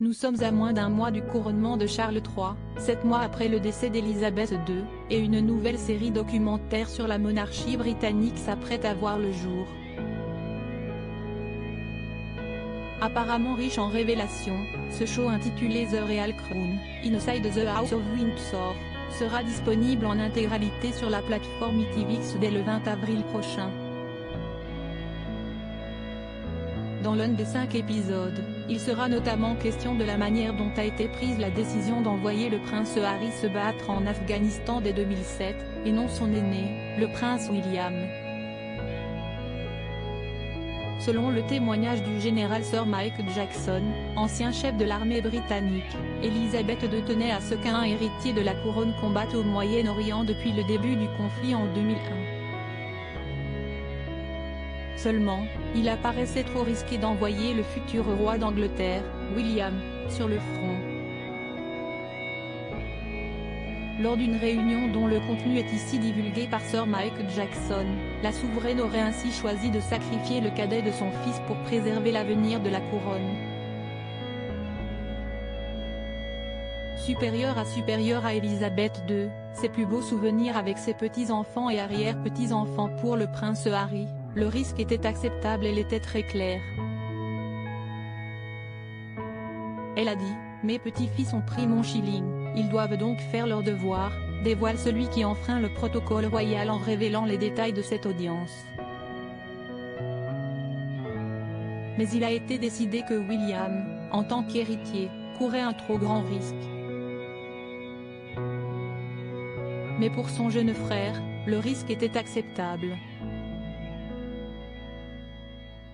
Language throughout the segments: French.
Nous sommes à moins d'un mois du couronnement de Charles III, 7 mois après le décès d'Élisabeth II, et une nouvelle série documentaire sur la monarchie britannique s'apprête à voir le jour. Apparemment riche en révélations, ce show intitulé The Royal Crown, Inside the House of Windsor, sera disponible en intégralité sur la plateforme ITVX dès le 20 avril prochain. Dans l'un des 5 épisodes, il sera notamment question de la manière dont a été prise la décision d'envoyer le prince Harry se battre en Afghanistan dès 2007, et non son aîné, le prince William. Selon le témoignage du général Sir Mike Jackson, ancien chef de l'armée britannique, Élisabeth II tenait à ce qu'un héritier de la couronne combatte au Moyen-Orient depuis le début du conflit en 2001. Seulement, il apparaissait trop risqué d'envoyer le futur roi d'Angleterre, William, sur le front. Lors d'une réunion dont le contenu est ici divulgué par Sir Mike Jackson, la souveraine aurait ainsi choisi de sacrifier le cadet de son fils pour préserver l'avenir de la couronne. Supérieur à Élisabeth II, ses plus beaux souvenirs avec ses petits-enfants et arrière-petits-enfants pour le prince Harry, le risque était acceptable, elle était très claire. Elle a dit, « Mes petits-fils ont pris mon shilling, ils doivent donc faire leur devoir », dévoile celui qui enfreint le protocole royal en révélant les détails de cette audience. Mais il a été décidé que William, en tant qu'héritier, courait un trop grand risque. Mais pour son jeune frère, le risque était acceptable.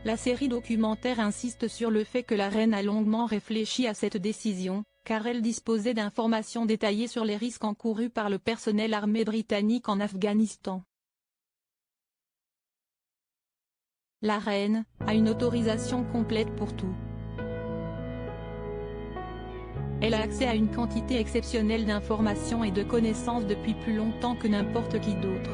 La série documentaire insiste sur le fait que la reine a longuement réfléchi à cette décision, car elle disposait d'informations détaillées sur les risques encourus par le personnel armé britannique en Afghanistan. La reine a une autorisation complète pour tout. Elle a accès à une quantité exceptionnelle d'informations et de connaissances depuis plus longtemps que n'importe qui d'autre.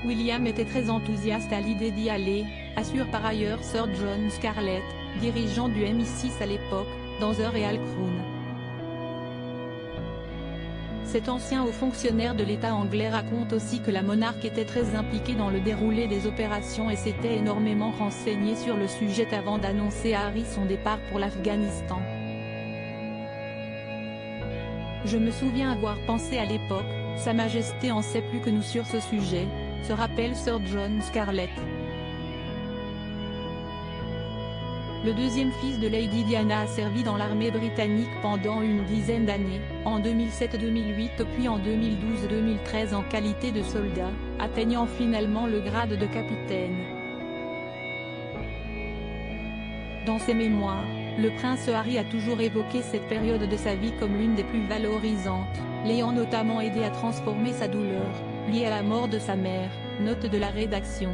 William était très enthousiaste à l'idée d'y aller, assure par ailleurs Sir John Scarlett, dirigeant du MI6 à l'époque, dans The Royal Crown. Cet ancien haut fonctionnaire de l'État anglais raconte aussi que la monarque était très impliquée dans le déroulé des opérations et s'était énormément renseignée sur le sujet avant d'annoncer à Harry son départ pour l'Afghanistan. Je me souviens avoir pensé à l'époque, Sa Majesté en sait plus que nous sur ce sujet, se rappelle Sir John Scarlett. Le deuxième fils de Lady Diana a servi dans l'armée britannique pendant une dizaine d'années, en 2007-2008 puis en 2012-2013 en qualité de soldat, atteignant finalement le grade de capitaine. Dans ses mémoires, le prince Harry a toujours évoqué cette période de sa vie comme l'une des plus valorisantes, l'ayant notamment aidé à transformer sa douleur, liée à la mort de sa mère, note de la rédaction.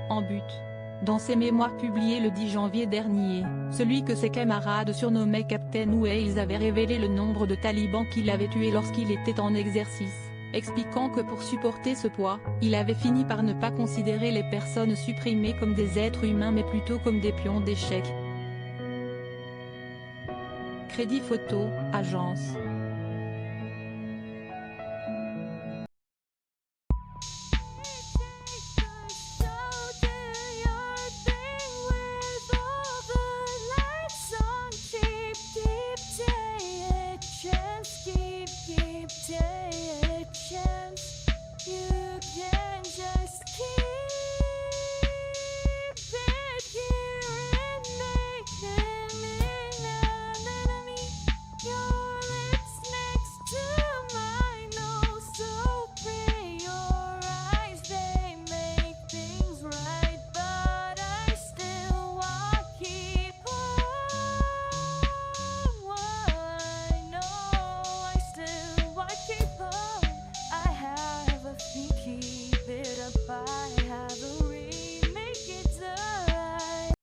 En but. Dans ses mémoires publiées le 10 janvier dernier, celui que ses camarades surnommaient Captain Wales avait révélé le nombre de talibans qu'il avait tués lorsqu'il était en exercice, expliquant que pour supporter ce poids, il avait fini par ne pas considérer les personnes supprimées comme des êtres humains mais plutôt comme des pions d'échecs. Crédit photo, agence.